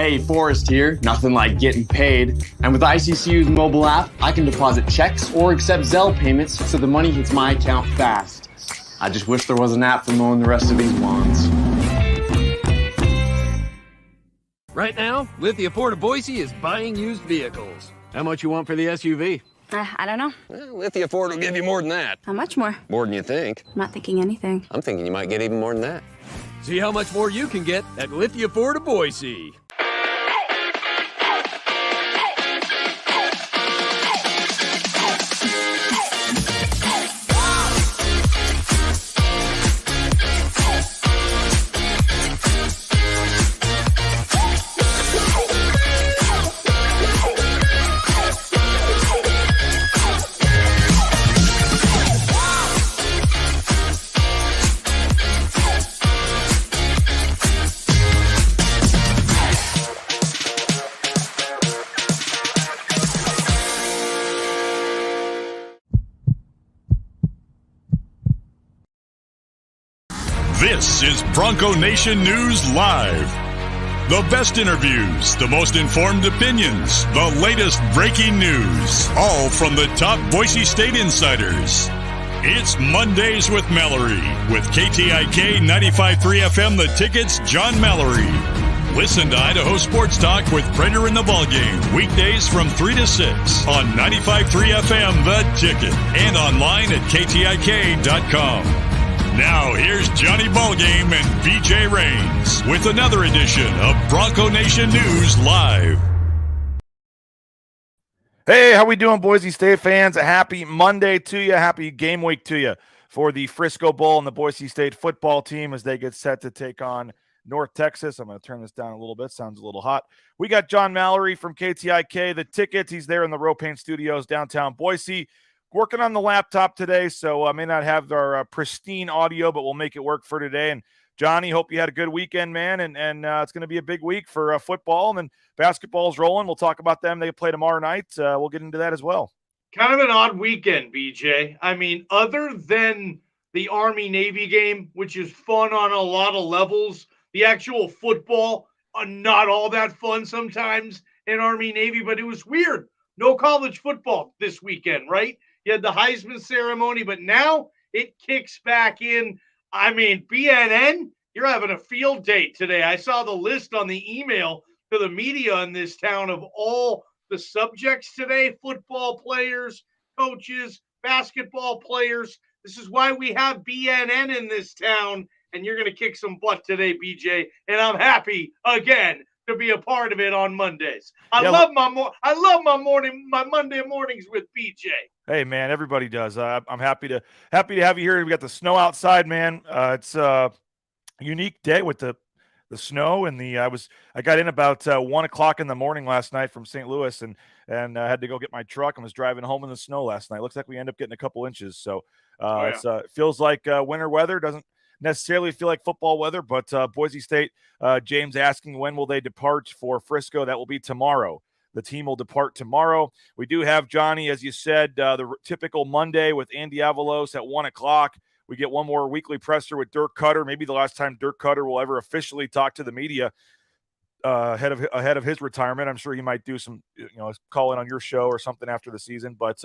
Hey, Forrest here. Nothing like getting paid. And with ICCU's mobile app, I can deposit checks or accept Zelle payments so the money hits my account fast. I just wish there was an app for mowing the rest of these lawns. Right now, Lithia Ford of Boise is buying used vehicles. How much you want for the SUV? I don't know. Well, Lithia Ford will give you more than that. How much more? More than you think. I'm not thinking anything. I'm thinking you might get even more than that. See how much more you can get at Lithia Ford of Boise. This is Bronco Nation News Live. The best interviews, the most informed opinions, the latest breaking news, all from the top Boise State insiders. It's Mondays with Mallory with KTIK 95.3 FM The Ticket's John Mallory. Listen to Idaho Sports Talk with Prater in the Ballgame weekdays from 3 to 6 on 95.3 FM The Ticket and online at KTIK.com. Now, here's Johnny Ballgame and BJ Rains with another edition of Bronco Nation News Live. Hey, how we doing, Boise State fans? A happy Monday to you. Happy game week to you for the Frisco Bowl and the Boise State football team as they get set to take on North Texas. I'm going to turn this down a little bit. Sounds a little hot. We got John Mallory from KTIK, The Tickets. He's there in the Ropain Studios, downtown Boise. Working on the laptop today, so I may not have our pristine audio, but we'll make it work for today. And Johnny, hope you had a good weekend, man. And it's going to be a big week for football. And then basketball's rolling. We'll talk about them. They play tomorrow night. We'll get into that as well. Kind of an odd weekend, BJ. I mean, other than the Army-Navy game, which is fun on a lot of levels, the actual football, not all that fun sometimes in Army-Navy, but it was weird. No college football this weekend, right? You had the Heisman ceremony, but now it kicks back in. I mean, BNN, you're having a field day today. I saw the list on the email to the media in this town of all the subjects today, football players, coaches, basketball players. This is why we have BNN in this town, and you're going to kick some butt today, BJ, and I'm happy again to be a part of it on Mondays. I love my Monday mornings with BJ. Hey man, everybody does. I'm happy to have you here. We got the snow outside, man. It's a unique day with the snow and I got in about 1 o'clock in the morning last night from St. Louis and I had to go get my truck and was driving home in the snow last night. Looks like we end up getting a couple inches. So it feels like winter weather. Doesn't necessarily feel like football weather, but Boise State, James asking when will they depart for Frisco? That will be tomorrow. The team will depart tomorrow. We do have, Johnny, as you said, the typical Monday with Andy Avalos at 1 o'clock. We get one more weekly presser with Dirk Cutter. Maybe the last time Dirk Cutter will ever officially talk to the media ahead of his retirement. I'm sure he might do some, call in on your show or something after the season. But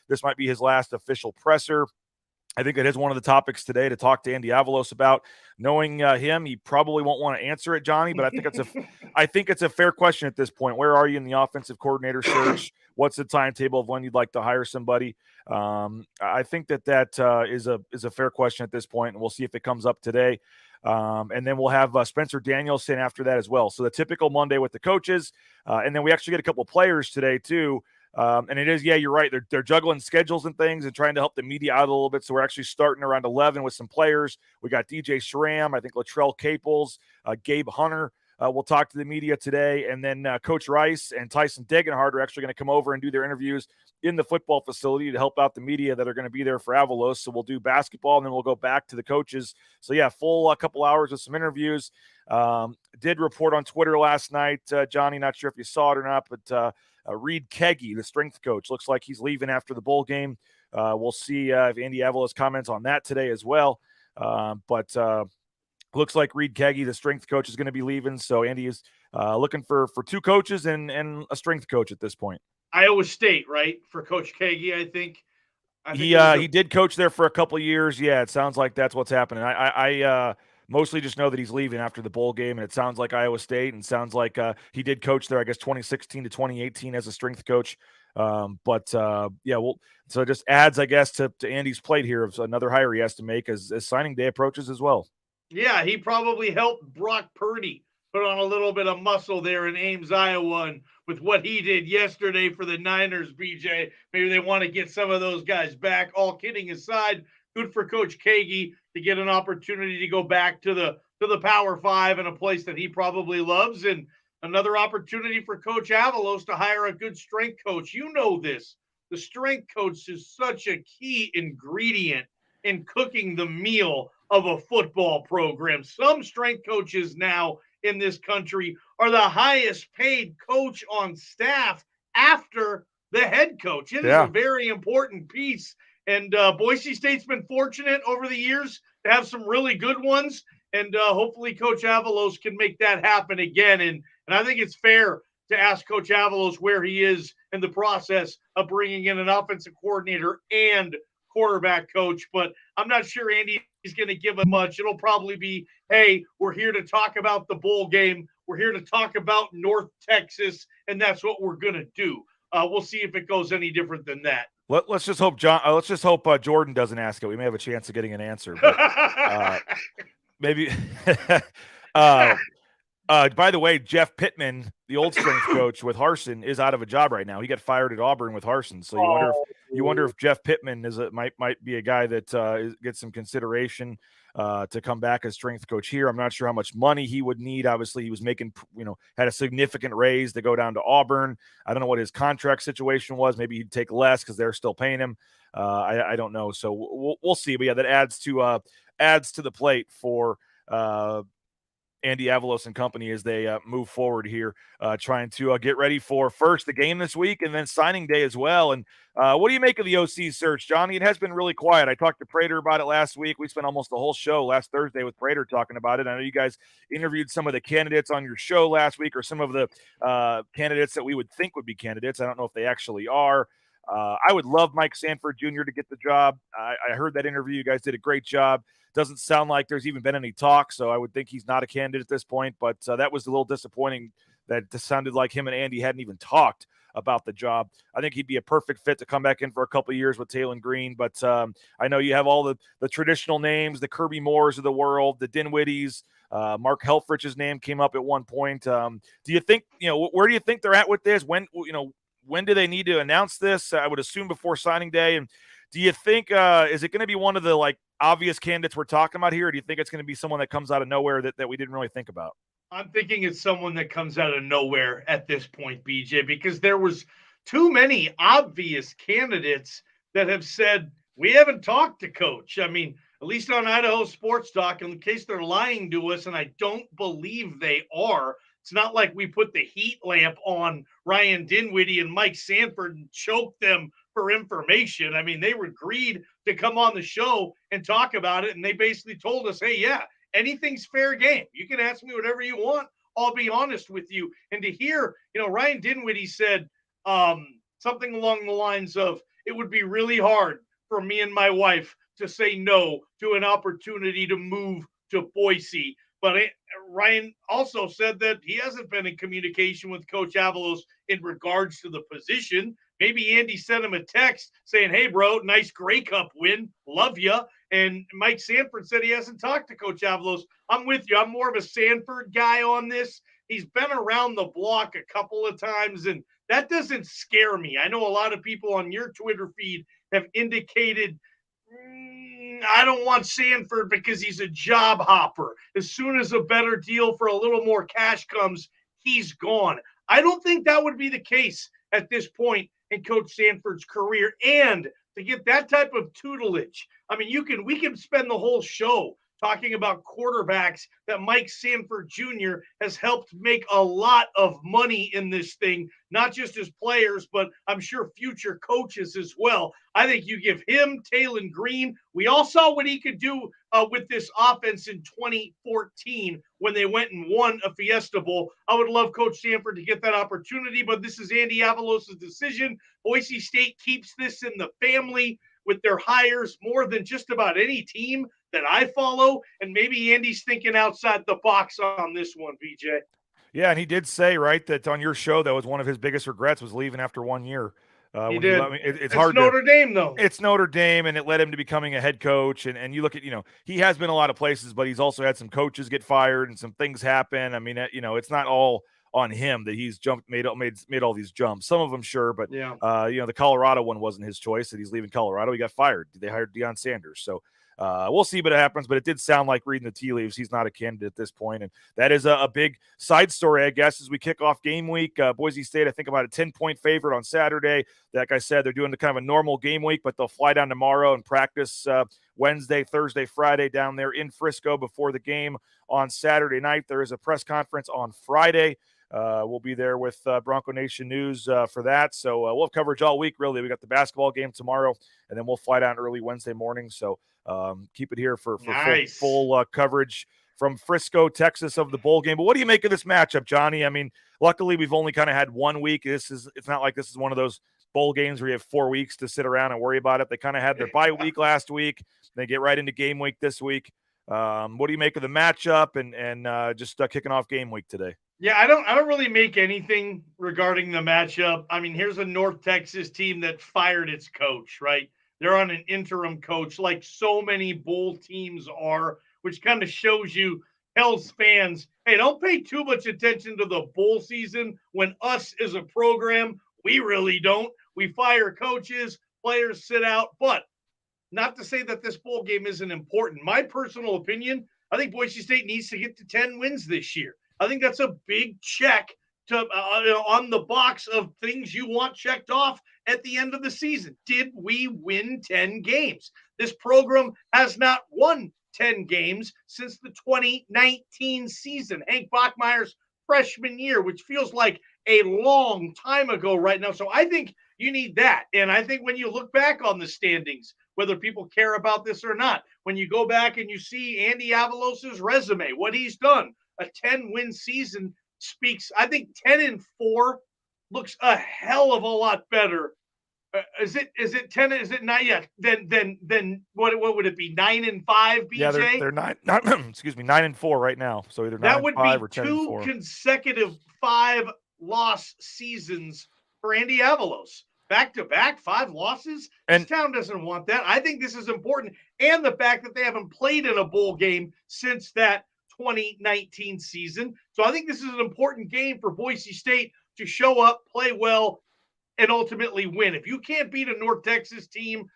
this might be his last official presser. I think it is one of the topics today to talk to Andy Avalos about. Knowing him, he probably won't want to answer it, Johnny, but I think it's a fair question at this point. Where are you in the offensive coordinator search? What's the timetable of when you'd like to hire somebody? I think that is a fair question at this point, and we'll see if it comes up today. And then we'll have Spencer Danielson after that as well. So the typical Monday with the coaches, and then we actually get a couple of players today too. And it is, you're right. They're juggling schedules and things and trying to help the media out a little bit. So we're actually starting around 11 with some players. We got DJ Schramm, I think Latrell Caples, Gabe Hunter. We'll talk to the media today. And then Coach Rice and Tyson Degenhardt are actually going to come over and do their interviews in the football facility to help out the media that are going to be there for Avalos. So we'll do basketball and then we'll go back to the coaches. So full couple hours with some interviews. Did report on Twitter last night, Johnny, not sure if you saw it or not, but Reed Keggy, the strength coach, looks like he's leaving after the bowl game. We'll see if Andy Avalos comments on that today as well. But looks like Reed Keggy, the strength coach, is going to be leaving. So Andy is looking for two coaches and a strength coach at this point. Iowa State, right? For Coach Kagi, I think. He did coach there for a couple of years. Yeah, it sounds like that's what's happening. I mostly just know that he's leaving after the bowl game, and it sounds like Iowa State, and sounds like he did coach there, I guess, 2016 to 2018 as a strength coach. Yeah, well, so it just adds, I guess, to Andy's plate here of another hire he has to make as signing day approaches as well. Yeah, he probably helped Brock Purdy put on a little bit of muscle there in Ames, Iowa, and with what he did yesterday for the Niners, BJ, maybe they want to get some of those guys back. All kidding aside, good for Coach Kagi to get an opportunity to go back to the Power Five in a place that he probably loves, and another opportunity for Coach Avalos to hire a good strength coach. You know this. The strength coach is such a key ingredient in cooking the meal of a football program. Some strength coaches now in this country are the highest paid coach on staff after the head coach. It is a very important piece. And Boise State's been fortunate over the years to have some really good ones. And hopefully Coach Avalos can make that happen again. And I think it's fair to ask Coach Avalos where he is in the process of bringing in an offensive coordinator and quarterback coach. But I'm not sure Andy is going to give it much. It'll probably be, hey, we're here to talk about the bowl game. We're here to talk about North Texas, and that's what we're going to do. We'll see if it goes any different than that. Let's just hope Jordan doesn't ask it. We may have a chance of getting an answer. But, maybe. By the way, Jeff Pittman, the old strength coach with Harsin, is out of a job right now. He got fired at Auburn with Harsin. So you wonder if Jeff Pittman might be a guy that gets some consideration to come back as strength coach here. I'm not sure how much money he would need. Obviously, he was making, had a significant raise to go down to Auburn. I don't know what his contract situation was. Maybe he'd take less because they're still paying him. I don't know. So we'll see. But yeah, that adds to the plate for Andy Avalos and company as they move forward here, trying to get ready for first the game this week and then signing day as well. And what do you make of the OC search, Johnny? It has been really quiet. I talked to Prater about it last week. We spent almost the whole show last Thursday with Prater talking about it. I know you guys interviewed some of the candidates on your show last week, or some of the candidates that we would think would be candidates. I don't know if they actually are. I would love Mike Sanford Jr. to get the job. I heard that interview. You guys did a great job. Doesn't sound like there's even been any talk, so I would think he's not a candidate at this point. But that was a little disappointing that it sounded like him and Andy hadn't even talked about the job. I think he'd be a perfect fit to come back in for a couple of years with Taylor Green. But I know you have all the traditional names, the Kirby Moores of the world, the Dinwiddies. Mark Helfrich's name came up at one point. Do you think, where do you think they're at with this? When do they need to announce this? I would assume before signing day. And do you think, is it going to be one of the obvious candidates we're talking about here? Or do you think it's going to be someone that comes out of nowhere that we didn't really think about? I'm thinking it's someone that comes out of nowhere at this point, BJ, because there was too many obvious candidates that have said, we haven't talked to coach. I mean, at least on Idaho Sports Talk, in case they're lying to us, and I don't believe they are. It's not like we put the heat lamp on Ryan Dinwiddie and Mike Sanford and choked them for information. I mean, they agreed to come on the show and talk about it, and they basically told us, hey, yeah, anything's fair game. You can ask me whatever you want. I'll be honest with you. And to hear, Ryan Dinwiddie said something along the lines of, it would be really hard for me and my wife to say no to an opportunity to move to Boise. But Ryan also said that he hasn't been in communication with Coach Avalos in regards to the position. Maybe Andy sent him a text saying, hey, bro, nice Grey Cup win. Love you. And Mike Sanford said he hasn't talked to Coach Avalos. I'm with you. I'm more of a Sanford guy on this. He's been around the block a couple of times, and that doesn't scare me. I know a lot of people on your Twitter feed have indicated, I don't want Sanford because he's a job hopper. As soon as a better deal for a little more cash comes, he's gone. I don't think that would be the case at this point in Coach Sanford's career. And to get that type of tutelage, I mean, we can spend the whole show talking about quarterbacks that Mike Sanford Jr. has helped make a lot of money in this thing, not just as players, but I'm sure future coaches as well. I think you give him Taylon Green. We all saw what he could do with this offense in 2014 when they went and won a Fiesta Bowl. I would love Coach Sanford to get that opportunity, but this is Andy Avalos' decision. Boise State keeps this in the family with their hires more than just about any team that I follow, and maybe Andy's thinking outside the box on this one, BJ. Yeah, and he did say, right, that on your show that was one of his biggest regrets was leaving after 1 year. He did. It's hard. Notre Dame, though. It's Notre Dame, and it led him to becoming a head coach. And you look at, he has been a lot of places, but he's also had some coaches get fired and some things happen. I mean, it's not all on him that he's made all these jumps. Some of them, sure, but yeah. The Colorado one wasn't his choice. That he's leaving Colorado, he got fired. They hired Deion Sanders, so. We'll see what happens, but it did sound like, reading the tea leaves, he's not a candidate at this point. And that is a big side story, I guess, as we kick off game week. Boise State, I think, about a 10-point favorite on Saturday. Like I said, they're doing the kind of a normal game week, but they'll fly down tomorrow and practice Wednesday, Thursday, Friday down there in Frisco before the game on Saturday night. There is a press conference on Friday. We'll be there with Bronco Nation News for that. So we'll have coverage all week, really. We got the basketball game tomorrow, and then we'll fly down early Wednesday morning. So keep it here for nice. full coverage from Frisco, Texas, of the bowl game. But what do you make of this matchup, Johnny? I mean, luckily we've only kind of had 1 week. It's not like this is one of those bowl games where you have 4 weeks to sit around and worry about it. They kind of had their bye week last week. They get right into game week this week. What do you make of the matchup and just kicking off game week today? Yeah, I don't really make anything regarding the matchup. I mean, here's a North Texas team that fired its coach, right? They're on an interim coach like so many bowl teams are, which kind of shows you, tells fans, hey, don't pay too much attention to the bowl season when us as a program, we really don't. We fire coaches, players sit out, but not to say that this bowl game isn't important. My personal opinion, I think Boise State needs to get to 10 wins this year. I think that's a big check to on the box of things you want checked off at the end of the season. Did we win 10 games? This program has not won 10 games since the 2019 season, Hank Bachmeier's freshman year, which feels like a long time ago right now. So I think you need that. And I think when you look back on the standings, whether people care about this or not, when you go back and you see Andy Avalos' resume, what he's done, a 10-win season speaks. I think 10-4 looks a hell of a lot better. Is it 10? Is it not yet? Then what would it be? 9-5, BJ? Yeah, they're 9-4 right now. So either 9-5 or 10-4. That would be 2 consecutive 5-loss seasons for Andy Avalos. Back-to-back 5 losses. This town doesn't want that. I think this is important, and the fact that they haven't played in a bowl game since that 2019 season. So I think this is an important game for Boise State to show up, play well, and ultimately win. If you can't beat a North Texas team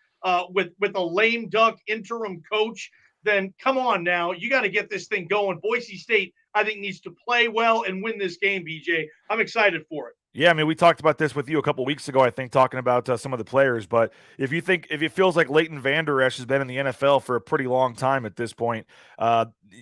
with a lame duck interim coach, then come on now. You got to get this thing going. Boise State, I think, needs to play well and win this game, BJ. I'm excited for it. Yeah, I mean, we talked about this with you a couple weeks ago, I think, talking about some of the players. But if it feels like Leighton Vander Esch has been in the NFL for a pretty long time at this point,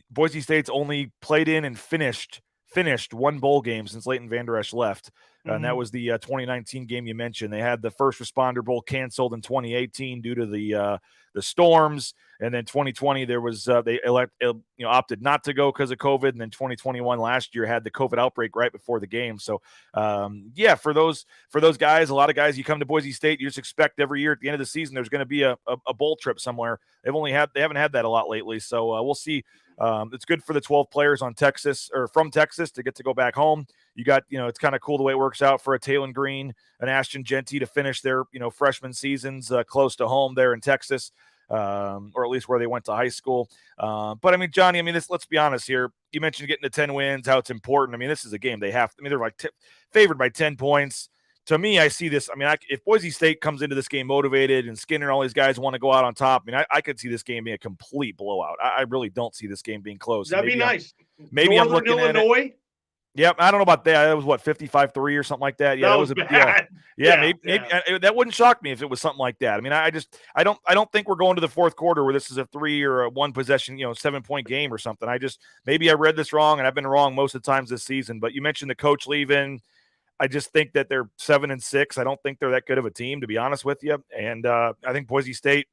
Boise State's only played in and finished 1 bowl game since Leighton Vander Esch left. And that was the 2019 game you mentioned. They had the First Responder Bowl canceled in 2018 due to the storms, and then 2020 there was they opted not to go because of COVID, and then 2021 last year had the COVID outbreak right before the game. So for those guys, a lot of guys, you come to Boise State, you just expect every year at the end of the season there's going to be a bowl trip somewhere. They haven't had that a lot lately, so we'll see. It's good for the 12 players from Texas to get to go back home. You got, it's kind of cool the way it works out for a Taylon Green, an Ashton Genty to finish their, freshman seasons close to home there in Texas, or at least where they went to high school. But I mean, Johnny, let's be honest here. You mentioned getting to 10 wins, how it's important. I mean, this is a game they're like favored by 10 points. To me, I see this. I mean, if Boise State comes into this game motivated and Skinner and all these guys want to go out on top, I mean, I could see this game being a complete blowout. I really don't see this game being close. That'd be nice. Maybe I'm looking Illinois. Yep, I don't know about that. It was what 55-3 or something like that. Yeah, That that was was a bad. maybe that wouldn't shock me if it was something like that. I mean, I don't think we're going to the fourth quarter where this is a 3 or a 1 possession, 7-point game or something. Maybe I read this wrong, and I've been wrong most of the times this season. But you mentioned the coach leaving. I just think that they're 7-6. I don't think they're that good of a team, to be honest with you. And I think Boise State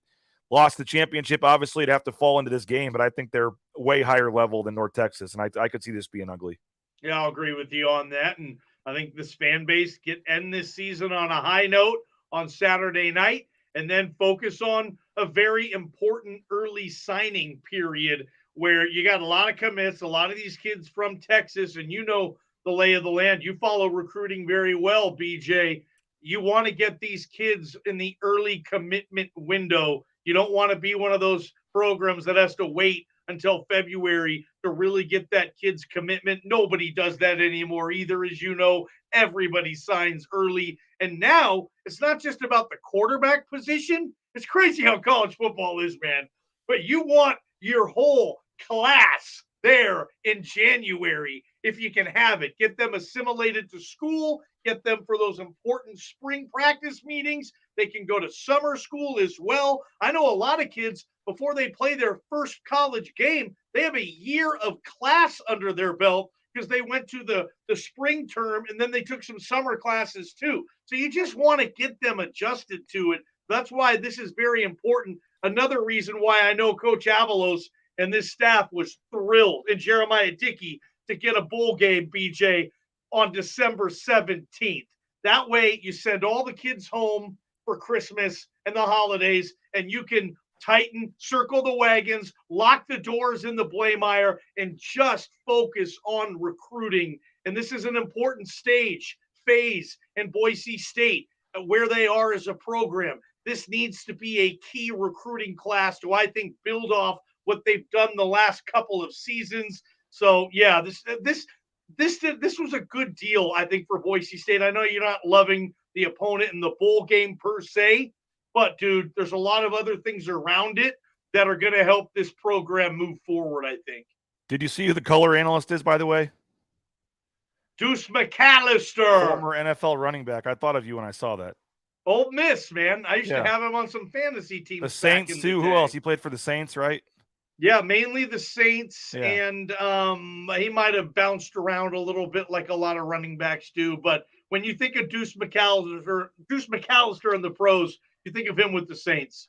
lost the championship. Obviously, to have to fall into this game, but I think they're way higher level than North Texas, and I could see this being ugly. Yeah, I'll agree with you on that. And I think this fan base end this season on a high note on Saturday night and then focus on a very important early signing period where you got a lot of commits, a lot of these kids from Texas, and the lay of the land. You follow recruiting very well, BJ. You want to get these kids in the early commitment window. You don't want to be one of those programs that has to wait until February to really get that kid's commitment. Nobody does that anymore either. As you know, everybody signs early. And now it's not just about the quarterback position. It's crazy how college football is, man. But you want your whole class there in January if you can have it. Get them assimilated to school, get them for those important spring practice meetings. They can go to summer school as well. I know a lot of kids, before they play their first college game, they have a year of class under their belt because they went to the spring term and then they took some summer classes too. So you just want to get them adjusted to it. That's why this is very important. Another reason why I know Coach Avalos and this staff was thrilled, and Jeremiah Dickey, to get a bowl game, BJ, on December 17th. That way you send all the kids home for Christmas and the holidays, and you can circle the wagons, lock the doors in the Blaemire, and just focus on recruiting. And this is an important phase in Boise State, where they are as a program. This needs to be a key recruiting class to, I think, build off what they've done the last couple of seasons. So, yeah, this was a good deal, I think, for Boise State. I know you're not loving the opponent in the bowl game per se, but, dude, there's a lot of other things around it that are going to help this program move forward, I think. Did you see who the color analyst is, by the way? Deuce McAllister. Former NFL running back. I thought of you when I saw that. Old Miss, man. I used to have him on some fantasy teams. The Saints, too. Who else? He played for the Saints, right? Yeah, mainly the Saints, and he might have bounced around a little bit like a lot of running backs do. But when you think of Deuce McAllister in the pros, you think of him with the Saints.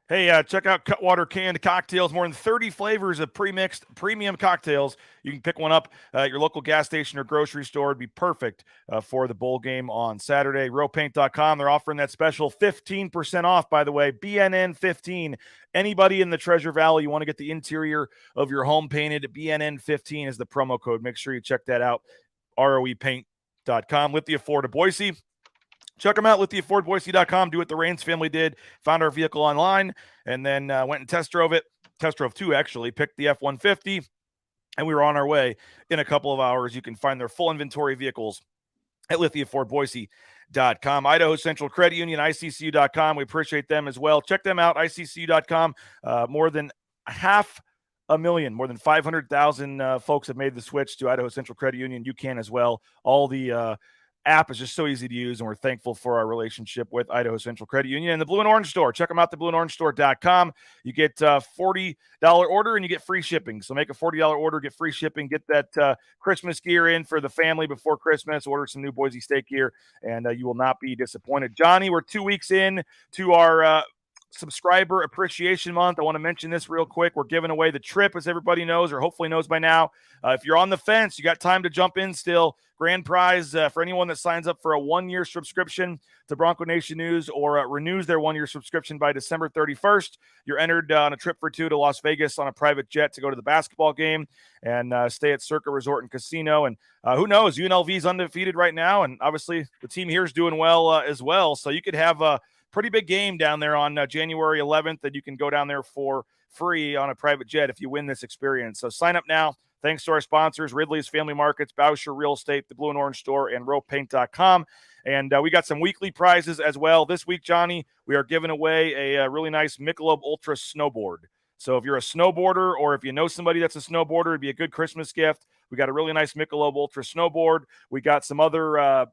Hey, check out Cutwater Canned Cocktails. More than 30 flavors of pre-mixed premium cocktails. You can pick one up at your local gas station or grocery store. It'd be perfect for the bowl game on Saturday. Rowpaint.com, they're offering that special 15% off, by the way. BNN 15. Anybody in the Treasure Valley, you want to get the interior of your home painted, BNN 15 is the promo code. Make sure you check that out. ROEpaint.com. Lithia Ford of Boise. Check them out, lithiafordboise.com. Do what the Raines family did. Found our vehicle online and then went and test drove it. Test drove two, actually. Picked the F-150, and we were on our way in a couple of hours. You can find their full inventory vehicles at lithiafordboise.com. Idaho Central Credit Union, ICCU.com. We appreciate them as well. Check them out, ICCU.com. More than 500,000, more than 500,000 folks have made the switch to Idaho Central Credit Union. You can as well. All the app is just so easy to use, and we're thankful for our relationship with Idaho Central Credit Union and the Blue and Orange Store. Check them out, theblueandorange.store.com. You get a $40 order, and you get free shipping. So make a $40 order, get free shipping, get that Christmas gear in for the family before Christmas, order some new Boise State gear, and you will not be disappointed. Johnny, we're 2 weeks in to our Subscriber Appreciation Month. I want to mention this real quick. We're giving away the trip, as everybody knows, or hopefully knows by now. If you're on the fence, you got time to jump in still. Grand prize for anyone that signs up for a 1-year subscription to Bronco Nation News or renews their 1-year subscription by December 31st. You're entered on a trip for two to Las Vegas on a private jet to go to the basketball game and stay at Circa Resort and Casino. And who knows, UNLV is undefeated right now, and obviously the team here is doing well as well. So you could have a pretty big game down there on January 11th that you can go down there for free on a private jet if you win this experience. So sign up now. Thanks to our sponsors, Ridley's Family Markets, Bauscher Real Estate, the Blue and Orange Store, and rowpaint.com. And we got some weekly prizes as well. This week, Johnny, we are giving away a really nice Michelob Ultra snowboard. So if you're a snowboarder or if you know somebody that's a snowboarder, it'd be a good Christmas gift. We got a really nice Michelob Ultra snowboard. We got some other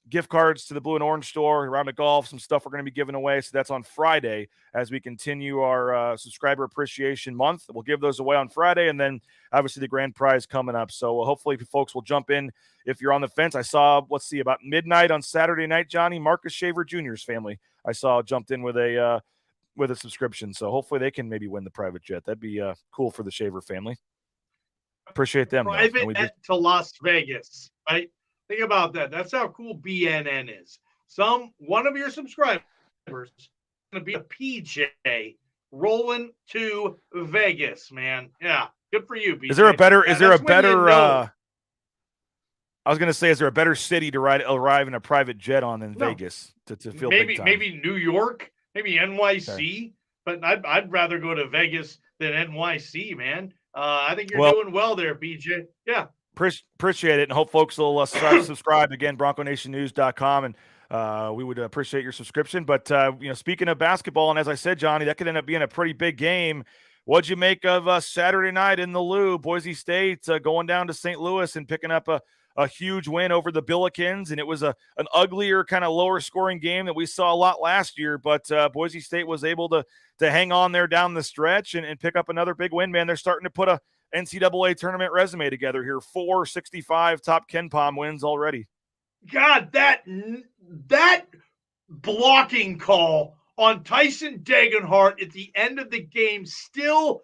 gift cards to the Blue and Orange store, around the golf, some stuff we're going to be giving away. So that's on Friday as we continue our subscriber appreciation month. We'll give those away on Friday, and then obviously the grand prize coming up. So hopefully folks will jump in if you're on the fence. I saw, let's see, about midnight on Saturday night, Johnny, Marcus Shaver Jr.'s family, I saw jumped in with a subscription. So hopefully they can maybe win the private jet. That'd be cool for the Shaver family. Appreciate them. Private jet to Las Vegas, right? Think about that. That's how cool BNN is. One of your subscribers is going to be a PJ rolling to Vegas, man. Yeah, good for you, BJ. Is there a better? I was going to say, is there a better city to arrive in a private jet on than Vegas to feel big time? Maybe New York, maybe NYC, but I'd rather go to Vegas than NYC, man. I think you're doing well there, BJ. Yeah. Appreciate it, and hope folks will subscribe again, BroncoNationNews.com, and we would appreciate your subscription. But speaking of basketball, and as I said, Johnny, that could end up being a pretty big game. What'd you make of Saturday night in the Lou? Boise State going down to St. Louis and picking up a huge win over the Billikens, and it was an uglier, kind of lower scoring game that we saw a lot last year. But Boise State was able to hang on there down the stretch and pick up another big win. Man, they're starting to put a NCAA tournament resume together here. 465 top KenPom wins already. God, that blocking call on Tyson Degenhart at the end of the game still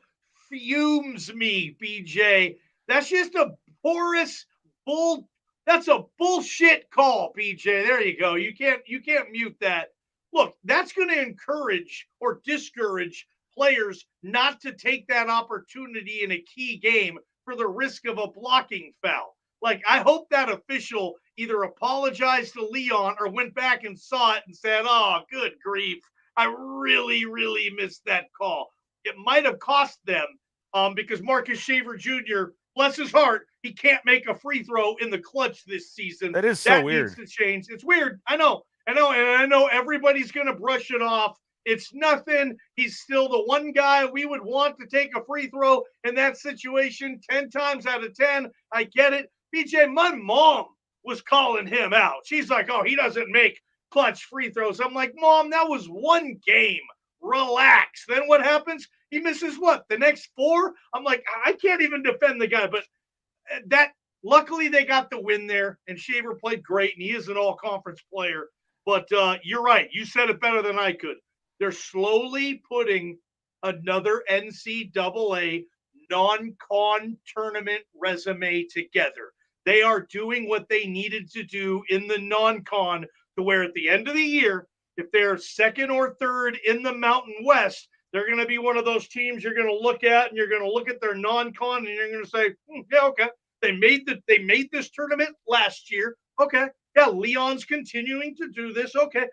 fumes me, BJ. That's just a porous bull. That's a bullshit call, BJ. There you go. You can't mute that. Look, that's going to encourage or discourage players not to take that opportunity in a key game for the risk of a blocking foul. Like, I hope that official either apologized to Leon or went back and saw it and said, oh, good grief, I really, really missed that call. It might have cost them because Marcus Shaver Jr., bless his heart, he can't make a free throw in the clutch this season. That is so weird. That needs to change. It's weird. I know. And I know everybody's going to brush it off. It's nothing. He's still the one guy we would want to take a free throw in that situation 10 times out of 10. I get it. BJ, my mom was calling him out. She's like, oh, he doesn't make clutch free throws. I'm like, Mom, that was one game. Relax. Then what happens? He misses what? The next 4? I'm like, I can't even defend the guy. But luckily they got the win there, and Shaver played great, and he is an all-conference player. But you're right. You said it better than I could. They're slowly putting another NCAA non-con tournament resume together. They are doing what they needed to do in the non-con to where at the end of the year, if they're second or third in the Mountain West, they're going to be one of those teams you're going to look at, and you're going to look at their non-con, and you're going to say, yeah, okay. They made this tournament last year. Okay. Yeah, Leon's continuing to do this. Okay.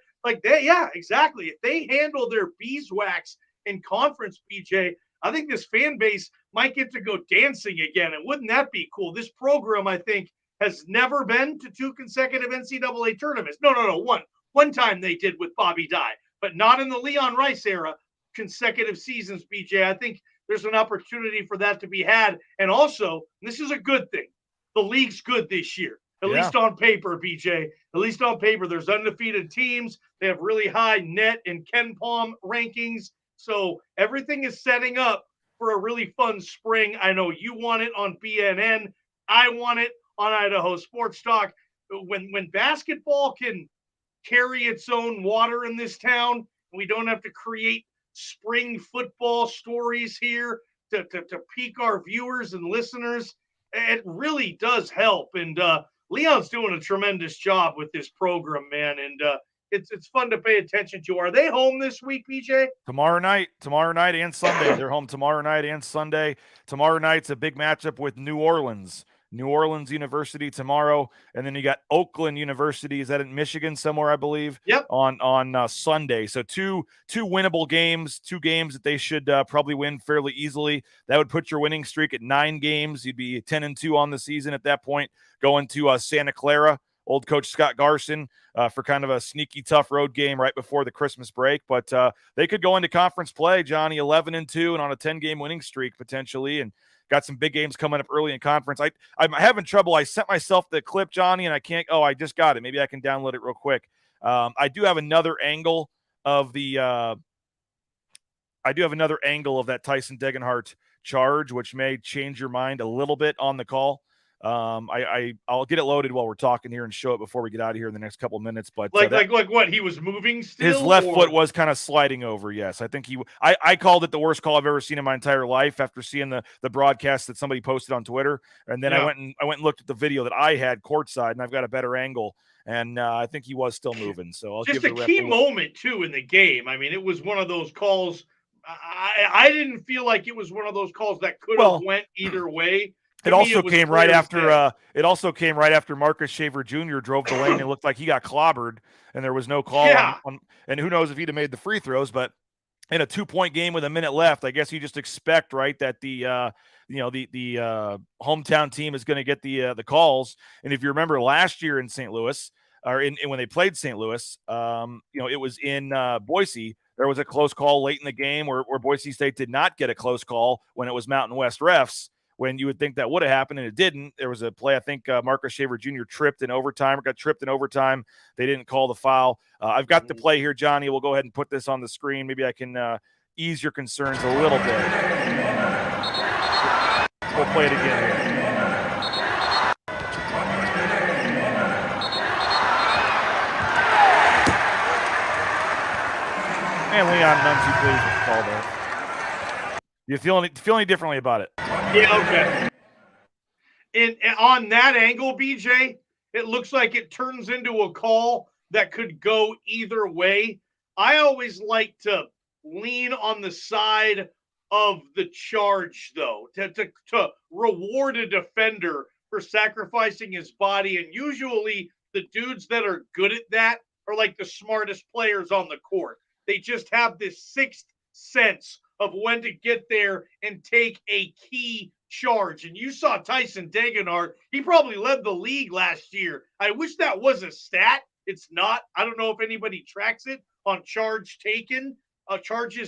Yeah, exactly. If they handle their beeswax in conference, BJ, I think this fan base might get to go dancing again. And wouldn't that be cool? This program, I think, has never been to 2 consecutive NCAA tournaments. No. One time they did with Bobby Dye, but not in the Leon Rice era, consecutive seasons, BJ. I think there's an opportunity for that to be had. And also, this is a good thing. The league's good this year. At least on paper, BJ. At least on paper, there's undefeated teams. They have really high net and KenPom rankings. So everything is setting up for a really fun spring. I know you want it on BNN. I want it on Idaho Sports Talk. When basketball can carry its own water in this town, we don't have to create spring football stories here to pique our viewers and listeners. It really does help. And Leon's doing a tremendous job with this program, man. And it's fun to pay attention to. Are they home this week, BJ? Tomorrow night and Sunday. They're home tomorrow night and Sunday. Tomorrow night's a big matchup with New Orleans University tomorrow, and then you got Oakland University. Is that in Michigan somewhere, I believe? Yep. On Sunday. So two winnable games, 2 games that they should probably win fairly easily. That would put your winning streak at 9 games. You'd be 10-2 on the season at that point, going to Santa Clara old coach Scott Garson for kind of a sneaky, tough road game right before the Christmas break. But they could go into conference play, Johnny, 11-2 and on a 10-game winning streak potentially, and got some big games coming up early in conference. I'm having trouble. I sent myself the clip, Johnny, and I can't. Oh, I just got it. Maybe I can download it real quick. I do have another angle of the. I do have another angle of that Tyson Degenhart charge, which may change your mind a little bit on the call. I'll get it loaded while we're talking here and show it before we get out of here in the next couple of minutes. But like what? He was moving still. His left foot was kind of sliding over. Yes, I think I called it the worst call I've ever seen in my entire life after seeing the broadcast that somebody posted on Twitter, and then I went and looked at the video that I had courtside, and I've got a better angle. And I think he was still moving. So I'll just give a key moment too in the game. I mean, it was one of those calls. I didn't feel like it was one of those calls that could have went either way. It also came right after. It also came right after Marcus Shaver Jr. drove the lane and looked like he got clobbered, and there was no call. On, and who knows if he'd have made the free throws? But in a 2-point game with a minute left, I guess you just expect, right, that the hometown team is going to get the calls. And if you remember last year in St. Louis, or in when they played St. Louis, it was in Boise. There was a close call late in the game where Boise State did not get a close call when it was Mountain West refs, when you would think that would have happened, and it didn't. There was a play, I think Marcus Shaver Jr. got tripped in overtime. They didn't call the foul. I've got the play here, Johnny. We'll go ahead and put this on the screen. Maybe I can ease your concerns a little bit. We'll play it again here. Man, Leon Nunzi, please, with the call there. You feel any differently about it? Yeah, okay. And on that angle, BJ, it looks like it turns into a call that could go either way. I always like to lean on the side of the charge, though, to reward a defender for sacrificing his body. And usually the dudes that are good at that are like the smartest players on the court. They just have this sixth sense of when to get there and take a key charge. And you saw Tyson Degenhart. He probably led the league last year. I wish that was a stat. It's not. I don't know if anybody tracks it on charges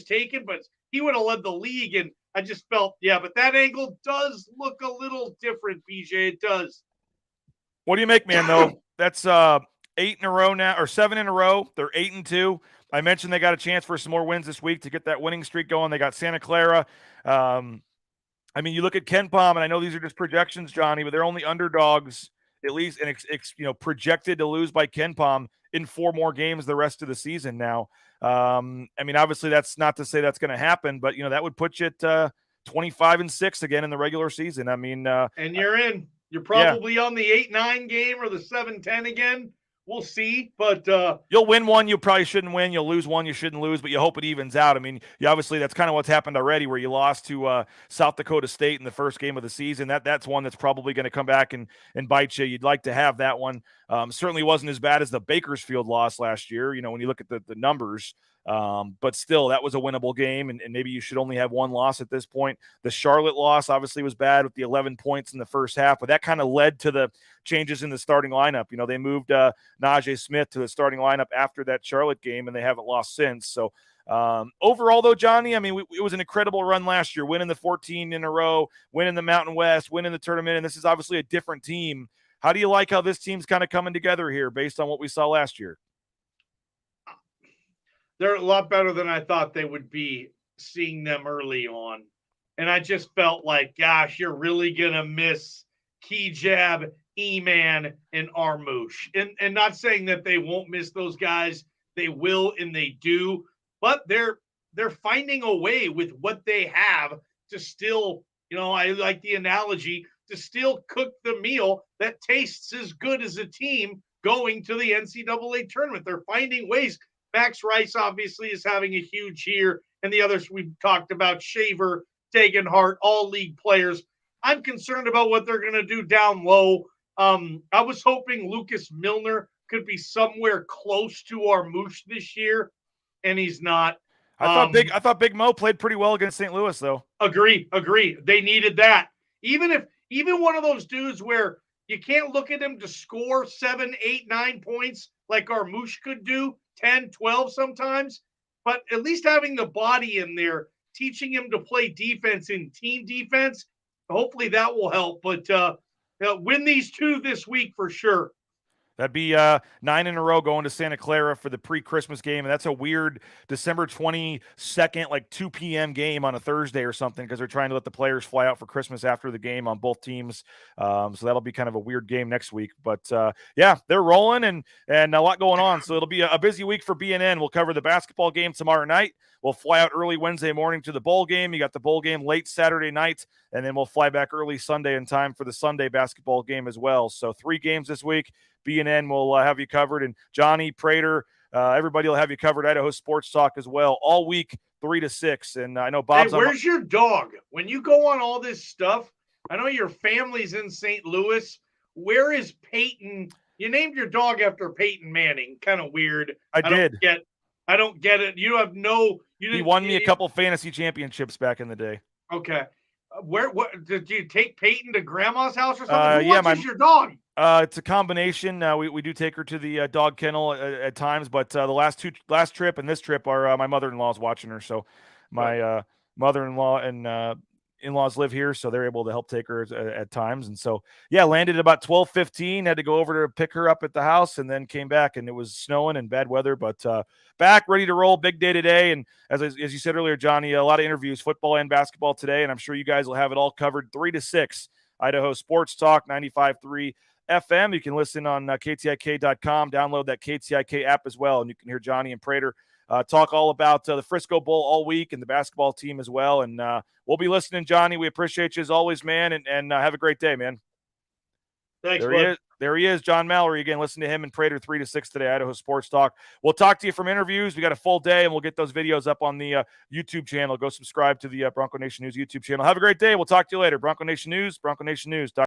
taken, but he would have led the league. And I just felt, but that angle does look a little different, BJ. It does. What do you make, man, though? That's 8 in a row now, or 7 in a row. They're 8-2. I mentioned they got a chance for some more wins this week to get that winning streak going. They got Santa Clara. You look at KenPom, and I know these are just projections, Johnny, but they're only underdogs, at least, and projected to lose by KenPom in 4 more games the rest of the season now. Obviously that's not to say that's going to happen, but, that would put you at 25-6 again in the regular season. And you're in. You're probably on the 8-9 game or the 7-10 again. We'll see, but you'll win one you probably shouldn't win. You'll lose one you shouldn't lose, but you hope it evens out. Obviously that's kind of what's happened already, where you lost to South Dakota State in the first game of the season. That's one that's probably going to come back and bite you. You'd like to have that one. Certainly wasn't as bad as the Bakersfield loss last year, when you look at the numbers. But still, that was a winnable game, and maybe you should only have one loss at this point. The Charlotte loss obviously was bad with the 11 points in the first half, but that kind of led to the changes in the starting lineup. They moved Najee Smith to the starting lineup after that Charlotte game, and they haven't lost since. So overall, though, Johnny, it was an incredible run last year, winning the 14 in a row, winning the Mountain West, winning the tournament, and this is obviously a different team. How do you like how this team's kind of coming together here based on what we saw last year? They're a lot better than I thought they would be, seeing them early on. And I just felt like, gosh, you're really going to miss Kejab, E-Man, and Armouche. And not saying that they won't miss those guys. They will, and they do. But they're finding a way with what they have to still, I like the analogy, to still cook the meal that tastes as good as a team going to the NCAA tournament. They're finding ways. Max Rice obviously is having a huge year, and the others we've talked about, Shaver, Degenhart, all league players. I'm concerned about what they're going to do down low. I was hoping Lucas Milner could be somewhere close to Armouche this year, and he's not. I thought Big Mo played pretty well against St. Louis, though. Agree. They needed that. Even one of those dudes where You can't look at him to score 7, 8, 9 points like Armouche could do, 10, 12 sometimes. But at least having the body in there, teaching him to play defense in team defense, hopefully that will help. But win these 2 this week for sure. That'd be 9 in a row going to Santa Clara for the pre-Christmas game, and that's a weird December 22nd, like 2 p.m. game on a Thursday or something because they're trying to let the players fly out for Christmas after the game on both teams. So that'll be kind of a weird game next week. But yeah, they're rolling and a lot going on. So it'll be a busy week for BNN. We'll cover the basketball game tomorrow night. We'll fly out early Wednesday morning to the bowl game. You got the bowl game late Saturday night, and then we'll fly back early Sunday in time for the Sunday basketball game as well. So 3 games this week. BNN will have you covered, and Johnny, Prater, everybody will have you covered. Idaho Sports Talk as well, all week, 3 to 6. And I know Bob's. Hey, where's your dog? When you go on all this stuff, I know your family's in St. Louis. Where is Peyton? You named your dog after Peyton Manning. Kind of weird. I did. I don't get it. You have no. He won me a couple fantasy championships back in the day. Okay. What did you take Peyton to grandma's house or something? Who watches your dog? It's a combination. We do take her to the dog kennel at times, but the last trip and this trip are my mother-in-law's watching her. So my mother-in-law and in-laws live here, so they're able to help take her at times. And so, yeah, landed at about 12:15, had to go over to pick her up at the house, and then came back, and it was snowing and bad weather, but back, ready to roll. Big day today. And as you said earlier, Johnny, a lot of interviews, football and basketball today, and I'm sure you guys will have it all covered 3 to 6. Idaho Sports Talk, 95.3 FM. You can listen on KTIK.com, download that KTIK app as well, and you can hear Johnny and Prater talk all about the Frisco Bowl all week and the basketball team as well. And we'll be listening, Johnny. We appreciate you as always, man, and have a great day, man. Thanks, There he is, John Mallory. Again, listen to him and Prater 3 to 6 today, Idaho Sports Talk. We'll talk to you from interviews. We got a full day, and we'll get those videos up on the YouTube channel. Go subscribe to the Bronco Nation News YouTube channel. Have a great day. We'll talk to you later. Bronco Nation News, Bronco Nation News.